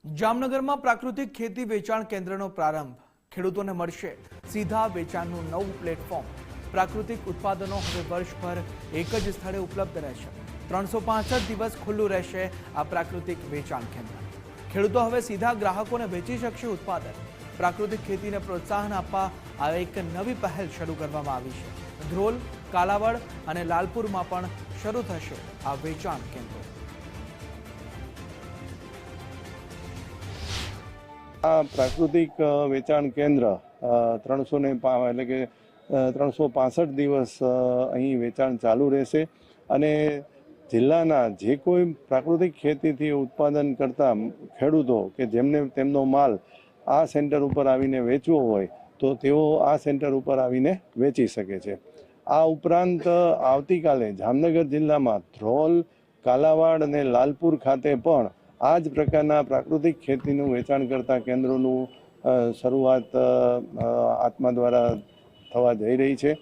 જામનગરમાં પ્રાકૃતિક ખેતી વેચાણ કેન્દ્રનો પ્રારંભ. ખેડૂતોને મળશે સીધા વેચાણનું નવું પ્લેટફોર્મ. પ્રાકૃતિક ઉત્પાદનો હવે વર્ષભર એક જ સ્થળે ઉપલબ્ધ રહેશે. 365 દિવસ ખુલ્લું રહેશે આ પ્રાકૃતિક વેચાણ કેન્દ્ર. ખેડૂતો હવે સીધા ગ્રાહકોને વેચી શકશે ઉત્પાદન. પ્રાકૃતિક ખેતીને પ્રોત્સાહન આપવા આ એક નવી પહેલ શરૂ કરવામાં આવી છે. ધ્રોલ, કાલાવડ અને લાલપુરમાં પણ શરૂ થશે આ વેચાણ કેન્દ્રો. આ પ્રાકૃતિક વેચાણ કેન્દ્ર 365 દિવસ અહીં વેચાણ ચાલુ રહેશે અને જિલ્લાના જે કોઈ પ્રાકૃતિક ખેતીથી ઉત્પાદન કરતા ખેડૂતો કે જેમને તેમનો માલ આ સેન્ટર ઉપર આવીને વેચવો હોય તો તેઓ આ સેન્ટર ઉપર આવીને વેચી શકે છે. આ ઉપરાંત આવતીકાલે જામનગર જિલ્લામાં ધ્રોલ, કાલાવાડ અને લાલપુર ખાતે પણ આ જ પ્રકારના પ્રાકૃતિક ખેતીનું વેચાણ કરતા કેન્દ્રોનું શરૂઆત આત્મા દ્વારા થવા જઈ રહી છે.